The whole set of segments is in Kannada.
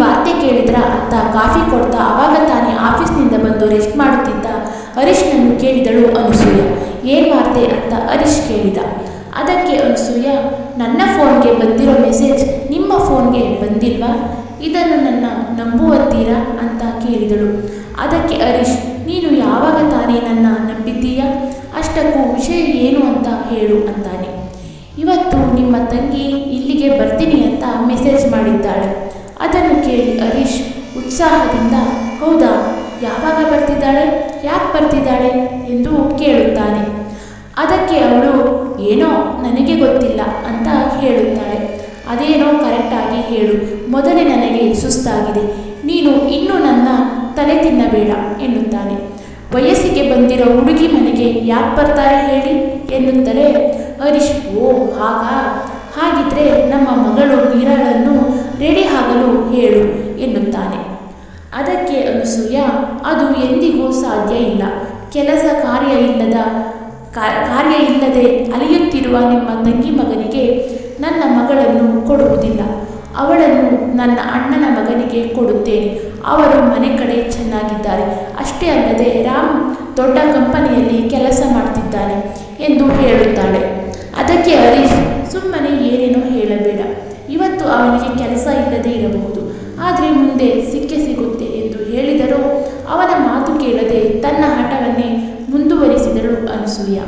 ವಾರ್ತೆ ಕೇಳಿದ್ರಾ ಅಂತ ಕಾಫಿ ಕೊಡ್ತಾ ಆವಾಗ ತಾನೇ ಆಫೀಸ್ನಿಂದ ಬಂದು ರೆಸ್ಟ್ ಮಾಡುತ್ತಿದ್ದ ಹರೀಶ್ನನ್ನು ಕೇಳಿದಳು ಅನಸೂಯ. ಏನು ವಾರ್ತೆ ಅಂತ ಹರೀಶ್ ಕೇಳಿದ. ಅದಕ್ಕೆ ಅನಸೂಯ, ನನ್ನ ಫೋನ್ಗೆ ಬಂದಿರೋ ಮೆಸೇಜ್ ನಿಮ್ಮ ಫೋನ್ಗೆ ಬಂದಿಲ್ವಾ? ಇದನ್ನು ನನ್ನ ನಂಬುವಂತೀರಾ ಅಂತ ಕೇಳಿದಳು. ಅದಕ್ಕೆ ಹರೀಶ್, ನೀನು ಯಾವಾಗ ತಾನೇ ನನ್ನ ನಂಬಿದ್ದೀಯಾ? ಅಷ್ಟಕ್ಕೂ ವಿಷಯ ಏನು ಅಂತ ಹೇಳು ಅಂತಾನೆ. ಇವತ್ತು ನಿಮ್ಮ ತಂಗಿ ಇಲ್ಲಿಗೆ ಬರ್ತೀನಿ ಅಂತ ಮೆಸೇಜ್ ಮಾಡಿದ್ದಾಳೆ. ಅದನ್ನು ಕೇಳಿ ಹರೀಶ್ ಉತ್ಸಾಹದಿಂದ, ಹೌದಾ, ಯಾವಾಗ ಬರ್ತಿದ್ದಾಳೆ, ಯಾಕೆ ಬರ್ತಿದ್ದಾಳೆ ಎಂದು ಕೇಳುತ್ತಾನೆ. ಅದಕ್ಕೆ ಅವಳು, ಏನೋ ನನಗೆ ಗೊತ್ತಿಲ್ಲ ಅಂತ ಹೇಳುತ್ತಾಳೆ. ಅದೇನೋ ಕರೆಕ್ಟಾಗಿ ಹೇಳು, ಮೊದಲೇ ನನಗೆ ಸುಸ್ತಾಗಿದೆ, ನೀನು ಇನ್ನೂ ನನ್ನ ತಲೆ ತಿನ್ನಬೇಡ ಎನ್ನುತ್ತಾನೆ. ವಯಸ್ಸಿಗೆ ಬಂದಿರೋ ಹುಡುಗಿ ಮನೆಗೆ ಯಾಕೆ ಬರ್ತಾರೆ ಹೇಳಿ ಎನ್ನುತ್ತಲೇ ಹರೀಶ್, ಓ ಹಾಗಾ, ಹಾಗಿದ್ರೆ ನಮ್ಮ ಮಗಳು ಮೀರಾಳನ್ನು ರೆಡಿ ಆಗಲು ಹೇಳು ಎನ್ನುತ್ತಾನೆ. ಅದಕ್ಕೆ ಅನಸೂಯ, ಅದು ಎಂದಿಗೂ ಸಾಧ್ಯ ಇಲ್ಲ. ಕೆಲಸ ಕಾರ್ಯ ಇಲ್ಲದೆ ಅಲಿಯುತ್ತಿರುವ ನಿಮ್ಮ ತಂಗಿ ಮಗನಿಗೆ ನನ್ನ ಮಗಳನ್ನು ಕೊಡುವುದಿಲ್ಲ. ಅವಳನ್ನು ನನ್ನ ಅಣ್ಣನ ಮಗನಿಗೆ ಕೊಡುತ್ತೇನೆ. ಅವರು ಮನೆ ಕಡೆ ಚೆನ್ನಾಗಿದ್ದಾರೆ. ಅಷ್ಟೇ ಅಲ್ಲದೆ ರಾಮ್ ದೊಡ್ಡ ಕಂಪನಿಯಲ್ಲಿ ಕೆಲಸ ಮಾಡ್ತಿದ್ದಾನೆ ಎಂದು ಹೇಳುತ್ತಾಳೆ. ಅದಕ್ಕೆ ಹರೀಶ್, ಸುಮ್ಮನೆ ಏನೇನೋ ಹೇಳಬೇಡ. ಇವತ್ತು ಅವನಿಗೆ ಕೆಲಸ ಇಲ್ಲದೆ ಇರಬಹುದು, ಆದರೆ ಮುಂದೆ ಸಿಕ್ಕೇ ಸಿಗುತ್ತೆ ಎಂದು ಹೇಳಿದರೂ ಅವನ ಮಾತು ಕೇಳದೆ ತನ್ನ ಹಠವನ್ನೇ ಮುಂದುವರಿಸಿದಳು ಅನಸೂಯ.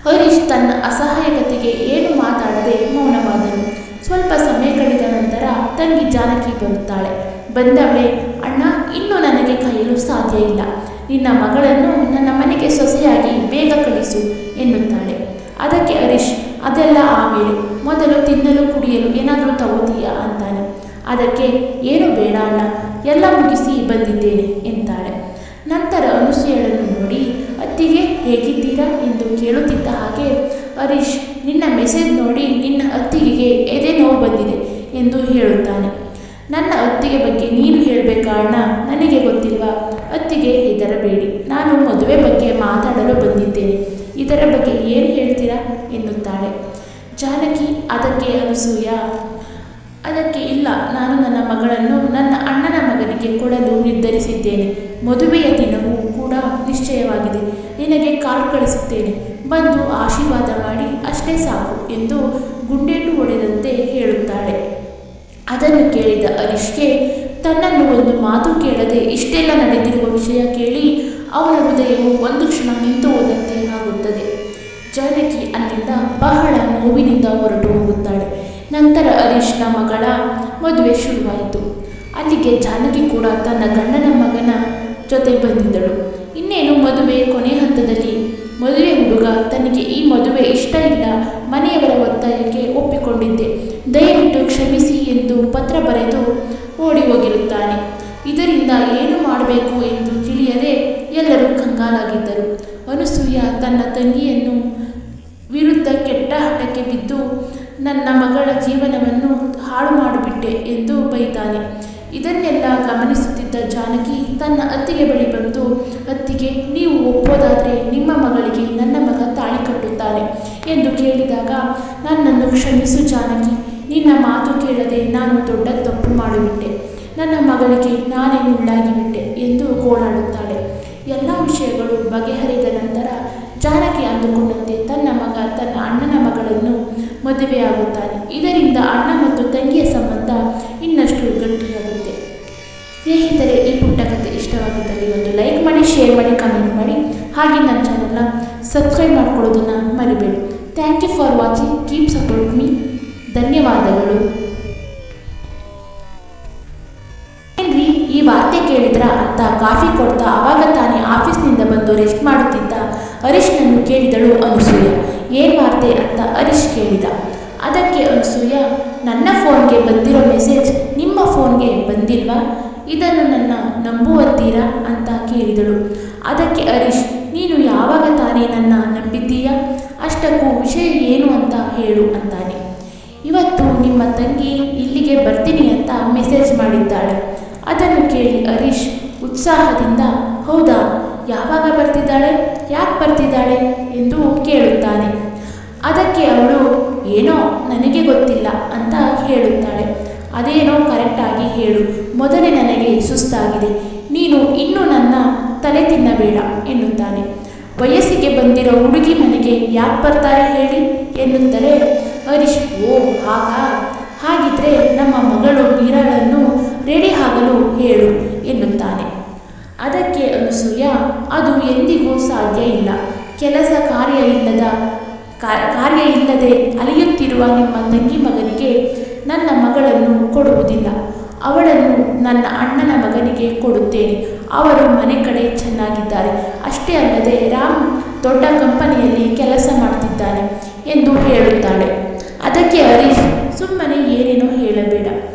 ಹರೀಶ್ ತನ್ನ ಅಸಹಾಯಕತೆಗೆ ಏನು ಮಾತಾಡದೆ ಮೌನವಾದನು. ಸ್ವಲ್ಪ ಸಮಯ ಕಳೆದ ನಂತರ ತಂಗಿ ಜಾನಕಿ ಬರುತ್ತಾಳೆ. ಬಂದವಳೆ, ಅಣ್ಣ, ಇನ್ನೂ ನನಗೆ ಕೈಯಲು ಸಾಧ್ಯ ಇಲ್ಲ. ನಿನ್ನ ಮಗಳನ್ನು ನನ್ನ ಮನೆಗೆ ಸೊಸೆಯಾಗಿ ಬೇಗ ಕಳಿಸು ಎನ್ನುತ್ತಾಳೆ. ಅದಕ್ಕೆ ಹರೀಶ್, ಅದೆಲ್ಲ ಆಮೇಲೆ, ಮೊದಲು ತಿನ್ನಲು ಕುಡಿಯಲು ಏನಾದರೂ ತಗೋತೀಯಾ ಅಂತಾನೆ. ಅದಕ್ಕೆ, ಏನು ಬೇಡ ಅಣ್ಣ, ಎಲ್ಲ ಮುಗಿಸಿ ಬಂದಿದ್ದೇನೆ ಎಂತಾಳೆ. ನಂತರ ಅನಸೂಯಳನ್ನು ನೋಡಿ, ಅತ್ತಿಗೆ ಹೇಗಿದ್ದೀರಾ ಎಂದು ಕೇಳುತ್ತಿದ್ದ ಹಾಗೆ ಹರೀಶ್, ನಿನ್ನ ಮೆಸೇಜ್ ನೋಡಿ ನಿನ್ನ ಅತ್ತಿಗೆಗೆ ಎದೆ ನೋವು ಬಂದಿದೆ ಎಂದು ಹೇಳುತ್ತಾನೆ. ನನ್ನ ಅತ್ತಿಗೆ ಬಗ್ಗೆ ನೀನು ಹೇಳಬೇಕಾ ಅಣ್ಣ, ನನಗೆ ಗೊತ್ತಿಲ್ವಾ? ಅತ್ತಿಗೆ ಹೆದರಬೇಡಿ, ನಾನು ಮದುವೆ ಬಗ್ಗೆ ಮಾತಾಡಲು ಬಂದಿದ್ದೇನೆ. ಇದರ ಬಗ್ಗೆ ಏನು ಹೇಳ್ತೀರಾ ಎನ್ನುತ್ತಾಳೆ ಜಾನಕಿ. ಅದಕ್ಕೆ ಅನಸೂಯ, ಅದಕ್ಕೆ ಇಲ್ಲ, ನಾನು ನನ್ನ ಮಗಳನ್ನು ನನ್ನ ಅಣ್ಣನ ಮಗನಿಗೆ ಕೊಡಲು ನಿರ್ಧರಿಸಿದ್ದೇನೆ. ಮದುವೆಯ ದಿನವೂ ಕೂಡ ನಿಶ್ಚಯವಾಗಿದೆ. ನಿನಗೆ ಕಾಲ್ ಕಳಿಸುತ್ತೇನೆ, ಬಂದು ಆಶೀರ್ವಾದ ಮಾಡಿ ಅಷ್ಟೇ ಸಾಕು ಎಂದು ಗುಂಡೇಟು ಹೊಡೆದಂತೆ ಹೇಳುತ್ತಾಳೆ. ಅದನ್ನು ಕೇಳಿದ ಹರೀಶ್ಗೆ ತನ್ನನ್ನು ಒಂದು ಮಾತು ಕೇಳದೆ ಇಷ್ಟೆಲ್ಲ ನಡೆದಿರುವ ವಿಷಯ ಕೇಳಿ ಅವನ ಹೃದಯವು ಒಂದು ಕ್ಷಣ ನಿಂತು ಹೋದಂತೆ ಆಗುತ್ತದೆ. ಜಾನಕಿ ಅಲ್ಲಿಂದ ಬಹಳ ನೋವಿನಿಂದ ಹೊರಟು ಹೋಗುತ್ತಾಳೆ. ನಂತರ ಹರೀಶ್ನ ಮಗಳ ಮದುವೆ ಶುರುವಾಯಿತು. ಅಲ್ಲಿಗೆ ಜಾನಕಿ ಕೂಡ ತನ್ನ ಗಂಡನ ಮಗನ ಜೊತೆ ಬಂದಿದ್ದಳು. ಇನ್ನೇನು ಮದುವೆ ಕೊನೆ ಹಂತದಲ್ಲಿ. ಮದುವೆ ಹುಡುಗ ತನಗೆ ಈ ಮದುವೆ ಇಷ್ಟ ಇಲ್ಲ, ಮನೆಯವರ ಒತ್ತಾಯಕ್ಕೆ ಒಪ್ಪಿಕೊಂಡಿದ್ದೆ, ದಯವಿಟ್ಟು ಕ್ಷಮಿಸಿ ಎಂದು ಪತ್ರ ಬರೆದು ಓಡಿ ಹೋಗಿರುತ್ತಾನೆ. ಇದರಿಂದ ಏನು ಮಾಡಬೇಕು ಎಂದು ತಿಳಿಯದೆ ಎಲ್ಲರೂ ಕಂಗಾಲಾಗಿದ್ದರು. ಅನಸೂಯ ತನ್ನ ತಂಗಿಯನ್ನು ವಿರುದ್ಧ ಕೆಟ್ಟ ಹಠಕ್ಕೆ ಬಿದ್ದು, ನನ್ನ ಮಗಳ ಜೀವನವನ್ನು ಹಾಳು ಮಾಡಿಬಿಟ್ಟೆ ಎಂದು ಬೈತಾನೆ. ಇದನ್ನೆಲ್ಲ ಗಮನಿಸುತ್ತಿದ್ದ ಜಾನಕಿ ತನ್ನ ಅತ್ತಿಗೆ ಬಳಿ ಬಂದು, ಅತ್ತಿಗೆ, ನೀವು ಒಪ್ಪೋದಾದರೆ ನಿಮ್ಮ ಮಗಳಿಗೆ ನನ್ನ ಮಗ ತಾಳಿ ಕಟ್ಟುತ್ತಾನೆ ಎಂದು ಕೇಳಿದಾಗ, ನನ್ನನ್ನು ಕ್ಷಮಿಸು ಜಾನಕಿ, ನಿನ್ನ ಮಾತು ಕೇಳದೆ ನಾನು ದೊಡ್ಡ ತಪ್ಪು ಮಾಡಿಬಿಟ್ಟೆ. ನನ್ನ ಮಗಳಿಗೆ ನಾನೇ ಮುಳ್ಳಾಗಿಬಿಟ್ಟೆ ಎಂದು ಗೋಳಾಡುತ್ತಾಳೆ. ಎಲ್ಲ ವಿಷಯಗಳು ಬಗೆಹರಿದ ನಂತರ ಜಾನಕಿ ಅಂದುಕೊಂಡಂತೆ ತನ್ನ ಮಗ ತನ್ನ ಅಣ್ಣನ ಮಗಳನ್ನು ಮದುವೆಯಾಗುತ್ತಾನೆ. ಇದರಿಂದ ಅಣ್ಣ ಮತ್ತು ತಂಗಿಯ ಸಂಬಂಧ ಇನ್ನಷ್ಟು ಗಟ್ಟಿಯಾಗುತ್ತೆ. ಸ್ನೇಹಿತರೆ, ಈ ಪುಟ್ಟ ಕಥೆ ಇಷ್ಟವಾಗಿದ್ದಲ್ಲಿ ಒಂದು ಲೈಕ್ ಮಾಡಿ, ಶೇರ್ ಮಾಡಿ, ಕಮೆಂಟ್ ಮಾಡಿ. ಹಾಗೆ ನನ್ನ ಚಾನಲ್ನ ಸಬ್ಸ್ಕ್ರೈಬ್ ಮಾಡ್ಕೊಳ್ಳೋದನ್ನು ಮರಿಬೇಡಿ. Thank you for watching. Keep support me. ಧನ್ಯವಾದಗಳು. ಏನ್ರಿ, ಈ ವಾರ್ತೆ ಕೇಳಿದ್ರಾ ಅಂತ ಕಾಫಿ ಕೊಡ್ತಾ ಆವಾಗ ತಾನೇ ಆಫೀಸ್ನಿಂದ ಬಂದು ರೆಸ್ಟ್ ಮಾಡುತ್ತಿದ್ದ ಹರೀಶ್ನನ್ನು ಕೇಳಿದಳು ಅನಸೂಯ. ಏನು ವಾರ್ತೆ ಅಂತ ಹರೀಶ್ ಕೇಳಿದ. ಅದಕ್ಕೆ ಅನಸೂಯ, ನನ್ನ ಫೋನ್ಗೆ ಬಂದಿರೋ ಮೆಸೇಜ್ ನಿಮ್ಮ ಫೋನ್ಗೆ ಬಂದಿಲ್ವಾ? ಇದನ್ನು ನನ್ನ ನಂಬುವಂತೀರಾ ಅಂತ ಕೇಳಿದಳು. ಅದಕ್ಕೆ ಹರೀಶ್, ನೀನು ಯಾವಾಗ ತಾನೇ ನನ್ನ ನಂಬಿದ್ದೀಯಾ? ಅಷ್ಟಕ್ಕೂ ವಿಷಯ ಏನು ಅಂತ ಹೇಳು ಅಂತಾನೆ. ಇವತ್ತು ನಿಮ್ಮ ತಂಗಿ ಇಲ್ಲಿಗೆ ಬರ್ತೀನಿ ಅಂತ ಮೆಸೇಜ್ ಮಾಡಿದ್ದಾಳೆ. ಅದನ್ನು ಕೇಳಿ ಹರೀಶ್ ಉತ್ಸಾಹದಿಂದ, ಹೌದಾ, ಯಾವಾಗ ಬರ್ತಿದ್ದಾಳೆ, ಯಾಕೆ ಬರ್ತಿದ್ದಾಳೆ ಎಂದು ಕೇಳುತ್ತಾನೆ. ಅದಕ್ಕೆ ಅವಳು, ಏನೋ ನನಗೆ ಗೊತ್ತಿಲ್ಲ ಅಂತ ಹೇಳುತ್ತಾಳೆ. ಅದೇನೋ ಕರೆಕ್ಟಾಗಿ ಹೇಳು. ಮೊದಲೇ ನನಗೆ ಸುಸ್ತಾಗಿದೆ. ನೀನು ಇನ್ನೂ ನನ್ನ ತಲೆ ತಿನ್ನಬೇಡ ಎನ್ನುತ್ತಾನೆ. ವಯಸ್ಸಿಗೆ ಬಂದಿರೋ ಹುಡುಗಿ ಮನೆಗೆ ಯಾಕೆ ಬರ್ತಾರೆ ಹೇಳಿ ಎನ್ನುತ್ತಲೇ ಹರೀಶ್, ಓ ಹಾಗಾ, ಹಾಗಿದ್ರೆ ನಮ್ಮ ಮಗಳು ಮೀರಾಳನ್ನು ರೆಡಿ ಆಗಲು ಹೇಳು ಎನ್ನುತ್ತಾನೆ. ಅದಕ್ಕೆ ಅನಸೂಯ, ಅದು ಎಂದಿಗೂ ಸಾಧ್ಯ ಇಲ್ಲ. ಕೆಲಸ ಕಾರ್ಯ ಇಲ್ಲದೆ ಅಲಿಯುತ್ತಿರುವ ನಿಮ್ಮ ತಂಗಿ ಮಗನಿಗೆ ನನ್ನ ಮಗಳನ್ನು ಕೊಡುವುದಿಲ್ಲ. ಅವಳನ್ನು ನನ್ನ ಅಣ್ಣನ ಮಗನಿಗೆ ಕೊಡುತ್ತೇನೆ. ಅವರು ಮನೆ ಕಡೆ ಚೆನ್ನಾಗಿದ್ದಾರೆ. ಅಷ್ಟೇ ಅಲ್ಲದೆ ರಾಮ್ ದೊಡ್ಡ ಕಂಪನಿಯಲ್ಲಿ ಕೆಲಸ ಮಾಡ್ತಿದ್ದಾನೆ ಎಂದು ಹೇಳುತ್ತಾಳೆ. ಅದಕ್ಕೆ ಹರೀಶ್, ಸುಮ್ಮನೆ ಏನೇನೋ ಹೇಳಬೇಡ.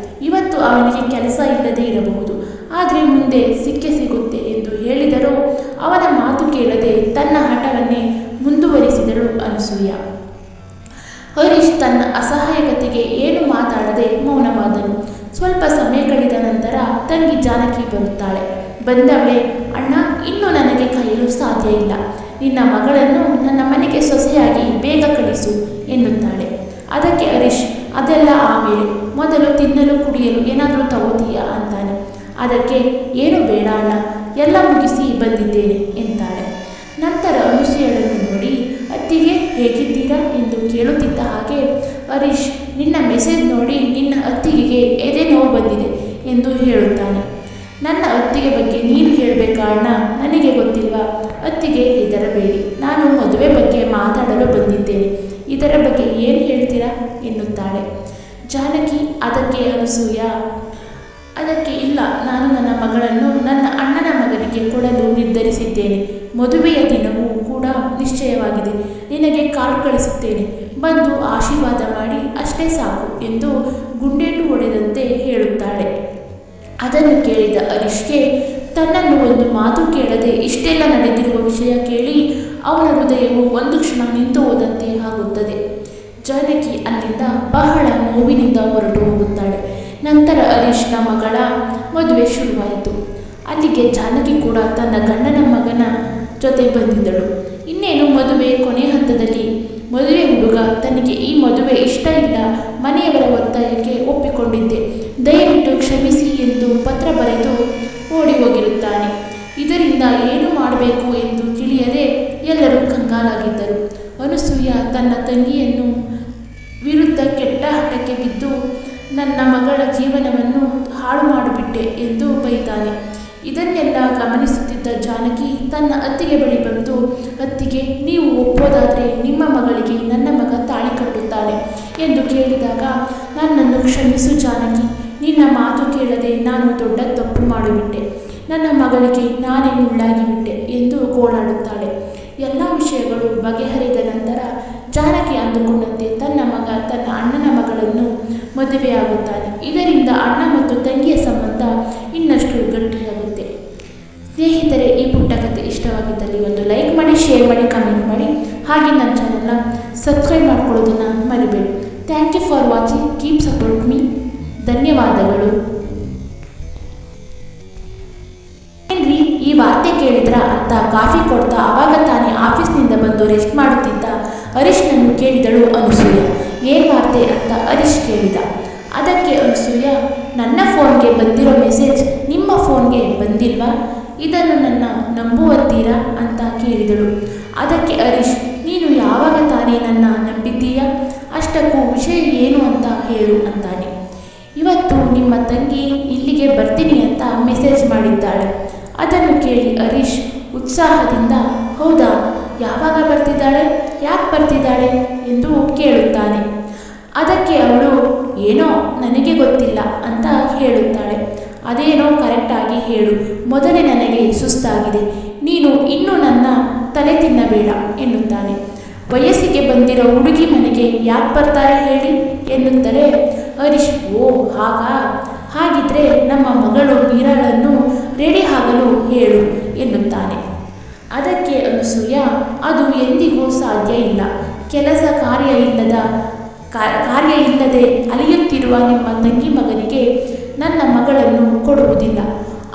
ಇವತ್ತು ಅವನಿಗೆ ಕೆಲಸ ಇಲ್ಲದೆ ಇರಬಹುದು, ಆದರೆ ಮುಂದೆ ಸಿಗುತ್ತೆ ಎಂದು ಹೇಳಿದರೂ ಅವನ ಮಾತು ಕೇಳದೆ ತನ್ನ ಹಠವನ್ನೇ ಮುಂದುವರಿಸಿದಳು ಅನಸೂಯ. ಹರೀಶ್ ತನ್ನ ಅಸಹಾಯಕತೆಗೆ ಏನು ಮಾತಾಡದೆ ಮೌನವಾದನು. ಸ್ವಲ್ಪ ಸಮಯ ಕಳೆದ ನಂತರ ತಂಗಿ ಜಾನಕಿ ಬರುತ್ತಾಳೆ. ಬಂದವಳೆ, ಅಣ್ಣ, ಇನ್ನೂ ನನಗೆ ಕೈಯಲು ಸಾಧ್ಯ ಇಲ್ಲ. ನಿನ್ನ ಮಗಳನ್ನು ನನ್ನ ಮನೆಗೆ ಸೊಸೆಯಾಗಿ ಬೇಗ ಕಳಿಸು ಎನ್ನುತ್ತಾಳೆ. ಅದಕ್ಕೆ ಹರೀಶ್, ಅದೆಲ್ಲ ಆಮೇಲೆ, ಮೊದಲು ತಿನ್ನಲು ಕುಡಿಯಲು ಏನಾದರೂ ತಗೋತೀಯಾ ಅಂತಾನೆ. ಅದಕ್ಕೆ, ಏನು ಬೇಡ ಅಣ್ಣ, ಎಲ್ಲ ಮುಗಿಸಿ ಬಂದಿದ್ದೇನೆ ಎಂತಾಳೆ. ನಂತರ ಅನಸೂಯಳನ್ನು ನೋಡಿ, ಅತ್ತಿಗೆ ಹೇಗಿದ್ದೀರಾ ಎಂದು ಕೇಳುತ್ತಿದ್ದ ಹಾಗೆ ಹರೀಶ್, ನಿನ್ನ ಮೆಸೇಜ್ ನೋಡಿ ನಿನ್ನ ಅತ್ತಿಗೆಗೆ ಎದೆ ನೋವು ಬಂದಿದೆ ಎಂದು ಹೇಳುತ್ತಾನೆ. ನನ್ನ ಅತ್ತಿಗೆ ಬಗ್ಗೆ ನೀನು ಹೇಳಬೇಕಾ ಅಣ್ಣ, ನನಗೆ ಗೊತ್ತಿಲ್ವಾ? ಅತ್ತಿಗೆ ಹೆದರಬೇಡಿ, ನಾನು ಮದುವೆ ಬಗ್ಗೆ ಮಾತಾಡಲು ಬಂದಿದ್ದೇನೆ. ಇದರ ಬಗ್ಗೆ ಏನು ಹೇಳ್ತೀರಾ ಎನ್ನುತ್ತಾಳೆ ಜಾನಕಿ. ಅದಕ್ಕೆ ಅನಸೂಯ, ಅದಕ್ಕೆ ಇಲ್ಲ, ನಾನು ನನ್ನ ಮಗಳನ್ನು ನನ್ನ ಅಣ್ಣನ ಮಗನಿಗೆ ಕೊಡಲು ನಿರ್ಧರಿಸಿದ್ದೇನೆ. ಮದುವೆಯ ದಿನವೂ ಕೂಡ ನಿಶ್ಚಯವಾಗಿದೆ. ನಿನಗೆ ಕಾರ್ಡ್ ಕಳಿಸುತ್ತೇನೆ, ಬಂದು ಆಶೀರ್ವಾದ ಮಾಡಿ ಅಷ್ಟೇ ಸಾಕು ಎಂದು ಗುಂಡೇಟು ಹೊಡೆದಂತೆ ಹೇಳುತ್ತಾಳೆ. ಅದನ್ನು ಕೇಳಿದ ಹರೀಶ್ಗೆ ತನ್ನನ್ನು ಒಂದು ಮಾತು ಕೇಳದೆ ಇಷ್ಟೆಲ್ಲ ನಡೆದಿರುವ ವಿಷಯ ಕೇಳಿ ಅವನ ಹೃದಯವು ಒಂದು ಕ್ಷಣ ನಿಂತು ಹೋದಂತೆ ಆಗುತ್ತದೆ. ಜಾನಕಿ ಅಲ್ಲಿಂದ ಬಹಳ ನೋವಿನಿಂದ ಹೊರಟು ಹೋಗುತ್ತಾಳೆ. ನಂತರ ಹರೀಶ್ನ ಮಗಳ ಮದುವೆ ಶುರುವಾಯಿತು. ಅಲ್ಲಿಗೆ ಜಾನಕಿ ಕೂಡ ತನ್ನ ಗಂಡನ ಮಗನ ಜೊತೆ ಬಂದಿದ್ದಳು. ಇನ್ನೇನು ಮದುವೆ ಕೊನೆ ಹಂತದಲ್ಲಿ. ಮದುವೆ ಹುಡುಗ ತನಗೆ ಈ ಮದುವೆ ಇಷ್ಟ ಇಲ್ಲ, ಮನೆಯವರ ಒತ್ತಾಯಕ್ಕೆ ಒಪ್ಪಿಕೊಂಡಿದ್ದೆ, ದಯವಿಟ್ಟು ಕ್ಷಮಿಸಿ ಎಂದು ಪತ್ರ ಬರೆದು ಓಡಿ ಹೋಗಿರುತ್ತಾನೆ. ಇದರಿಂದ ಏನು ಮಾಡಬೇಕು ಎಂದು ತಿಳಿಯದೆ ಎಲ್ಲರೂ ಕಂಗಾಲಾಗಿದ್ದರು. ಅನಸೂಯ ತನ್ನ ತಂಗಿಯನ್ನು ವಿರುದ್ಧ ಕೆಟ್ಟ ಹಠಕ್ಕೆ ಬಿದ್ದು ನನ್ನ ಮಗಳ ಜೀವನವನ್ನು ಹಾಳು ಮಾಡಿಬಿಟ್ಟೆ ಎಂದು ಬೈತಾನೆ. ಇದನ್ನೆಲ್ಲ ಗಮನಿಸುತ್ತಿದ್ದ ಜಾನಕಿ ತನ್ನ ಅತ್ತಿಗೆ ಬಳಿ ಬಂದು, ಅತ್ತಿಗೆ, ನೀವು ಒಪ್ಪೋದಾದರೆ ನಿಮ್ಮ ಮಗಳಿಗೆ ನನ್ನ ಮಗ ತಾಳಿ ಕಟ್ಟುತ್ತಾನೆ ಎಂದು ಕೇಳಿದಾಗ, ನನ್ನನ್ನು ಕ್ಷಮಿಸು ಜಾನಕಿ, ನಿನ್ನ ಮಾತು ಕೇಳದೆ ನಾನು ದೊಡ್ಡ ತಪ್ಪು ಮಾಡಿಬಿಟ್ಟೆ. ನನ್ನ ಮಗಳಿಗೆ ನಾನೇ ಮುಳ್ಳಾಗಿಬಿಟ್ಟೆ ಎಂದು ಗೋಳಾಡುತ್ತಾಳೆ. ಎಲ್ಲ ವಿಷಯಗಳು ಬಗೆಹರಿದ ನಂತರ ಜಾನಕಿ ಅಂದುಕೊಂಡಂತೆ ತನ್ನ ಮಗ ತನ್ನ ಅಣ್ಣನ ಮಗಳನ್ನು ಮದುವೆಯಾಗುತ್ತಾನೆ. ಇದರಿಂದ ಅಣ್ಣ ಮತ್ತು ತಂಗಿಯ ಸಂಬಂಧ ಇನ್ನಷ್ಟು ಗಟ್ಟಿಯಾಗುತ್ತೆ. ಸ್ನೇಹಿತರೆ, ಈ ಪುಟ್ಟ ಕಥೆ ಇಷ್ಟವಾಗಿದ್ದಲ್ಲಿ ಒಂದು ಲೈಕ್ ಮಾಡಿ, ಶೇರ್ ಮಾಡಿ, ಕಮೆಂಟ್ ಮಾಡಿ, ಹಾಗೆ ನನ್ನ ಚಾನಲ್ನ ಸಬ್ಸ್ಕ್ರೈಬ್ ಮಾಡ್ಕೊಳ್ಳೋದನ್ನು ಮರಿಬೇಡಿ. Thank you for watching. Keep support me. ಧನ್ಯವಾದಗಳು. ಏನ್ರಿ, ಈ ವಾರ್ತೆ ಕೇಳಿದ್ರ ಅಂತ ಕಾಫಿ ಕೊಡ್ತಾ ಆವಾಗ ತಾನೇ ಆಫೀಸ್ನಿಂದ ಬಂದು ರೆಸ್ಟ್ ಮಾಡುತ್ತಿದ್ದ ಹರೀಶ್ನನ್ನು ಕೇಳಿದಳು ಅನಸೂಯ. ಏನು ವಾರ್ತೆ ಅಂತ ಹರೀಶ್ ಕೇಳಿದ. ಅದಕ್ಕೆ ಅನಸೂಯ, ನನ್ನ ಫೋನ್ಗೆ ಬಂದಿರೋ ಮೆಸೇಜ್ ನಿಮ್ಮ ಫೋನ್ಗೆ ಬಂದಿಲ್ವಾ? ಇದನ್ನು ನನ್ನ ನಂಬುವಂತೀರಾ ಅಂತ ಕೇಳಿದಳು. ಅದಕ್ಕೆ ಹರೀಶ್, ನೀನು ಯಾವಾಗ ತಾನೇ ನನ್ನ ನಂಬಿದ್ದೀಯಾ? ಅಷ್ಟಕ್ಕೂ ವಿಷಯ ಏನು ಅಂತ ಹೇಳು ಅಂತಾನೆ. ಇವತ್ತು ನಿಮ್ಮ ತಂಗಿ ಇಲ್ಲಿಗೆ ಬರ್ತೀನಿ ಅಂತ ಮೆಸೇಜ್ ಮಾಡಿದ್ದಾಳೆ. ಅದನ್ನು ಕೇಳಿ ಹರೀಶ್ ಉತ್ಸಾಹದಿಂದ, ಹೌದಾ, ಯಾವಾಗ ಬರ್ತಿದ್ದಾಳೆ, ಯಾಕೆ ಬರ್ತಿದ್ದಾಳೆ ಎಂದು ಕೇಳುತ್ತಾನೆ. ಅದಕ್ಕೆ ಅವಳು, ಏನೋ ನನಗೆ ಗೊತ್ತಿಲ್ಲ ಅಂತ ಹೇಳುತ್ತಾಳೆ. ಅದೇನೋ ಕರೆಕ್ಟಾಗಿ ಹೇಳು. ಮೊದಲೇ ನನಗೆ ಸುಸ್ತಾಗಿದೆ. ನೀನು ಇನ್ನೂ ನನ್ನ ತಲೆ ತಿನ್ನಬೇಡ ಎನ್ನುತ್ತಾನೆ. ವಯಸ್ಸಿಗೆ ಬಂದಿರೋ ಹುಡುಗಿ ಮನೆಗೆ ಯಾಕೆ ಬರ್ತಾರೆ ಹೇಳಿ ಎನ್ನುತ್ತಲೇ ಹರೀಶ್, ಓ ಹಾಗಾ, ಹಾಗಿದ್ರೆ ನಮ್ಮ ಮಗಳು ಮೀರಾಳನ್ನು ರೆಡಿ ಆಗಲು ಹೇಳು ಎನ್ನುತ್ತಾನೆ. ಅದಕ್ಕೆ ಅನಸೂಯ, ಅದು ಎಂದಿಗೂ ಸಾಧ್ಯ ಇಲ್ಲ. ಕೆಲಸ ಕಾರ್ಯ ಇಲ್ಲದೆ ಅಲಿಯುತ್ತಿರುವ ನಿಮ್ಮ ತಂಗಿ ಮಗನಿಗೆ ನನ್ನ ಮಗಳನ್ನು ಕೊಡುವುದಿಲ್ಲ.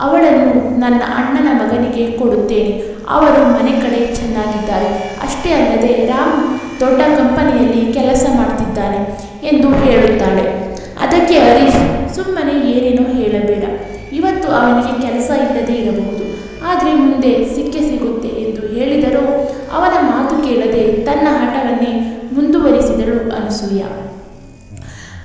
ಅವಳನ್ನು ನನ್ನ ಅಣ್ಣನ ಮಗನಿಗೆ ಕೊಡುತ್ತೇನೆ. ಅವರು ಮನೆ ಕಡೆ ಚೆನ್ನಾಗಿದ್ದಾರೆ. ಅಷ್ಟೇ ಅಲ್ಲದೆ ರಾಮ್ ದೊಡ್ಡ ಕಂಪನಿಯಲ್ಲಿ ಕೆಲಸ ಮಾಡ್ತಿದ್ದಾನೆ ಎಂದು ಹೇಳುತ್ತಾಳೆ. ಅದಕ್ಕೆ ಹರೀಶ್, ಸುಮ್ಮನೆ ಏನೇನೋ ಹೇಳಬೇಡ. ಇವತ್ತು ಅವನಿಗೆ ಕೆಲಸ ಇಲ್ಲದೆ ಇರಬಹುದು, ಆದರೆ ಮುಂದೆ ಸಿಕ್ಕೇ ಸಿಗುತ್ತೆ ಎಂದು ಹೇಳಿದರೂ ಅವನ ಮಾತು ಕೇಳದೆ ತನ್ನ ಹಠವನ್ನೇ ಮುಂದುವರಿಸಿದಳು ಅನಸೂಯ.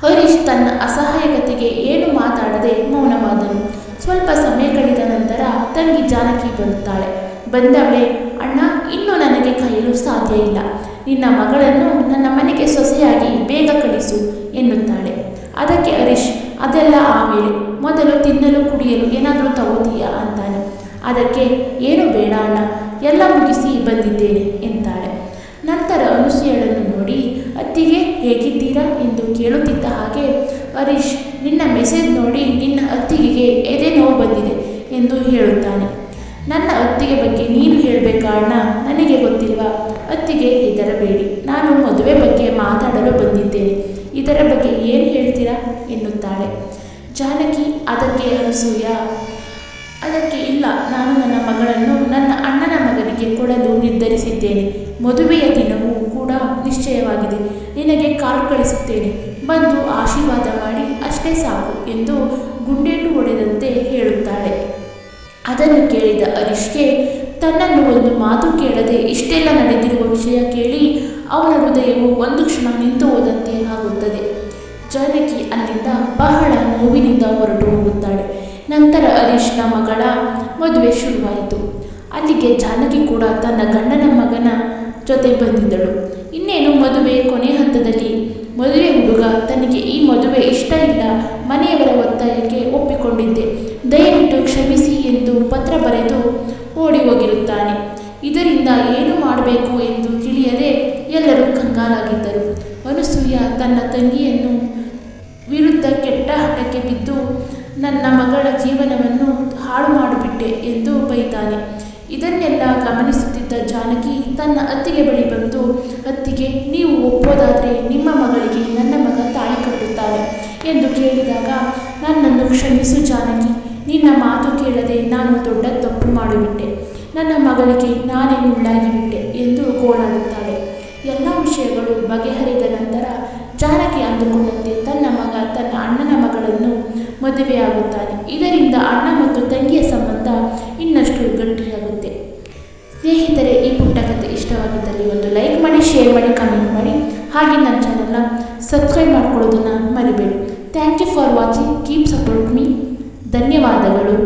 ಹರೀಶ್ ತನ್ನ ಅಸಹಾಯಕತೆಗೆ ಏನು ಮಾತಾಡದೆ ಮೌನವಾದನು. ಸ್ವಲ್ಪ ಸಮಯ ಕಳೆದ ನಂತರ ತಂಗಿ ಜಾನಕಿ ಬರುತ್ತಾಳೆ. ಬಂದವಳೆ, ಅಣ್ಣ, ಇನ್ನೂ ನನಗೆ ಕೈಯಲು ಸಾಧ್ಯ ಇಲ್ಲ. ನಿನ್ನ ಮಗಳನ್ನು ನನ್ನ ಮನೆಗೆ ಸೊಸೆಯಾಗಿ ಬೇಗ ಕಳಿಸು ಎನ್ನುತ್ತಾಳೆ. ಅದಕ್ಕೆ ಹರೀಶ್, ಅದೆಲ್ಲ ಆಮೇಲೆ, ಮೊದಲು ತಿನ್ನಲು ಕುಡಿಯಲು ಏನಾದರೂ ತಗೋತೀಯಾ ಅಂತಾನೆ. ಅದಕ್ಕೆ ಏನು ಬೇಡ ಅಣ್ಣ, ಎಲ್ಲ ಮುಗಿಸಿ ಬಂದಿದ್ದೇನೆ ಎಂತಾಳೆ. ನಂತರ ಅನಸೂಯಳನ್ನು ನೋಡಿ, ಅತ್ತಿಗೆ ಹೇಗಿದ್ದೀರಾ ಎಂದು ಕೇಳುತ್ತಿದ್ದ ಹಾಗೆ, ಹರೀಶ್, ನಿನ್ನ ಮೆಸೇಜ್ ನೋಡಿ ನಿನ್ನ ಅತ್ತಿಗೆಗೆ ಎದೆ ನೋವು ಬಂದಿದೆ ಎಂದು ಹೇಳುತ್ತಾನೆ. ನನ್ನ ಅತ್ತಿಗೆ ಬಗ್ಗೆ ನೀನು ಹೇಳಬೇಕಾ ಅಣ್ಣ, ನನಗೆ ಗೊತ್ತಿಲ್ವಾ? ಅತ್ತಿಗೆ ಹೆದರಬೇಡಿ, ನಾನು ಮದುವೆ ಬಗ್ಗೆ ಮಾತಾಡಲು ಬಂದಿದ್ದೇನೆ, ಇದರ ಬಗ್ಗೆ ಏನು ಹೇಳ್ತೀರಾ ಎನ್ನುತ್ತಾಳೆ. ಜಾನಕಿ ಅದಕ್ಕೆ ಅನಸೂಯ, ಅದಕ್ಕೆ ಇಲ್ಲ, ನಾನು ನನ್ನ ಮಗಳನ್ನು ನನ್ನ ಅಣ್ಣನ ಮಗನಿಗೆ ಕೊಡಲು ನಿರ್ಧರಿಸಿದ್ದೇನೆ. ಮದುವೆಯ ದಿನವೂ ಕೂಡ ನಿಶ್ಚಯವಾಗಿದೆ. ನಿನಗೆ ಕಾಲು ಕಳಿಸುತ್ತೇನೆ, ಬಂದು ಆಶೀರ್ವಾದ ಮಾಡಿ ಅಷ್ಟೇ ಸಾಕು ಎಂದು ಗುಂಡೇಟು ಹೊಡೆದಂತೆ ಹೇಳುತ್ತಾಳೆ. ಅದನ್ನು ಕೇಳಿದ ಹರೀಶ್ಗೆ ತನ್ನನ್ನು ಒಂದು ಮಾತು ಕೇಳದೆ ಇಷ್ಟೆಲ್ಲ ನಡೆದಿರುವ ವಿಷಯ ಕೇಳಿ ಅವನ ಹೃದಯವು ಒಂದು ಕ್ಷಣ ನಿಂತು ಹೋದಂತೆ ಆಗುತ್ತದೆ. ಜಾನಕಿ ಅಲ್ಲಿಂದ ಬಹಳ ನೋವಿನಿಂದ ಹೊರಟು ಹೋಗುತ್ತಾಳೆ. ನಂತರ ಹರೀಶ್ನ ಮಗಳ ಮದುವೆ ಶುರುವಾಯಿತು. ಅಲ್ಲಿಗೆ ಜಾನಕಿ ಕೂಡ ತನ್ನ ಗಂಡನ ಮಗನ ಜೊತೆ ಬಂದಿದ್ದಳು. ಇನ್ನೇನು ಮದುವೆ ಕೊನೆ ಹಂತದಲ್ಲಿ. ಮದುವೆ ಹುಡುಗ ತನಗೆ ಈ ಮದುವೆ ಇಷ್ಟ ಇಲ್ಲ, ಮನೆಯವರ ಒತ್ತಾಯಕ್ಕೆ ಒಪ್ಪಿಕೊಂಡಿದ್ದೆ, ದಯವಿಟ್ಟು ಕ್ಷಮಿಸಿ ಎಂದು ಪತ್ರ ಬರೆದು ಓಡಿ ಹೋಗಿರುತ್ತಾನೆ. ಇದರಿಂದ ಏನು ಮಾಡಬೇಕು ಎಂದು ತಿಳಿಯದೆ ಎಲ್ಲರೂ ಕಂಗಾಲಾಗಿದ್ದರು. ಅನಸೂಯ ತನ್ನ ತಂಗಿಯನ್ನು ವಿರುದ್ಧ ಕೆಟ್ಟ ಹಠಕ್ಕೆ ಬಿದ್ದು ನನ್ನ ಮಗಳ ಜೀವನವನ್ನು ಹಾಳು ಮಾಡಿಬಿಟ್ಟೆ ಎಂದು ಬೈತಾನೆ. ಇದನ್ನೆಲ್ಲ ಗಮನಿಸುತ್ತಿದ್ದ ಜಾನಕಿ ತನ್ನ ಅತ್ತಿಗೆ ಬಳಿ ಬಂದು, ಅತ್ತಿಗೆ, ನೀವು ಒಪ್ಪೋದಾದರೆ ನಿಮ್ಮ ಮಗಳಿಗೆ ನನ್ನ ಮಗ ತಾಳಿ ಕಟ್ಟುತ್ತಾನೆ ಎಂದು ಕೇಳಿದಾಗ, ನನ್ನನ್ನು ಕ್ಷಮಿಸು ಜಾನಕಿ, ನಿನ್ನ ಮಾತು ಕೇಳದೆ ನಾನು ದೊಡ್ಡ ತಪ್ಪು ಮಾಡಿಬಿಟ್ಟೆ, ನನ್ನ ಮಗಳಿಗೆ ನಾನೇ ಮುಳ್ಳಾಗಿಬಿಟ್ಟೆ ಎಂದು ಗೋಳಾಡುತ್ತಾಳೆ. ಎಲ್ಲ ವಿಷಯಗಳು ಬಗೆಹರಿದ ನಂತರ ಜಾನಕಿ ಅಂದುಕೊಂಡಂತೆ ತನ್ನ ಮಗ ತನ್ನ ಅಣ್ಣನ ಮಗಳನ್ನು ಮದುವೆಯಾಗುತ್ತಾನೆ. ಇದರಿಂದ ಅಣ್ಣ ಮತ್ತು ತಂಗಿಯ ಸಂಬಂಧ ಇನ್ನಷ್ಟು ಗಟ್ಟಿಯಾಗುತ್ತೆ. ಸ್ನೇಹಿತರೆ, ಈ ಪುಟ್ಟ ಕಥೆ ಇಷ್ಟವಾಗಿದ್ದಲ್ಲಿ ಒಂದು ಲೈಕ್ ಮಾಡಿ, ಶೇರ್ ಮಾಡಿ, ಕಮೆಂಟ್ ಮಾಡಿ, ಹಾಗೆ ನನ್ನ ಚಾನಲ್ನ ಸಬ್ಸ್ಕ್ರೈಬ್ ಮಾಡ್ಕೊಳ್ಳೋದನ್ನು ಮರಿಬೇಡಿ. Thank you for watching. Keep support me. ಧನ್ಯವಾದಗಳು.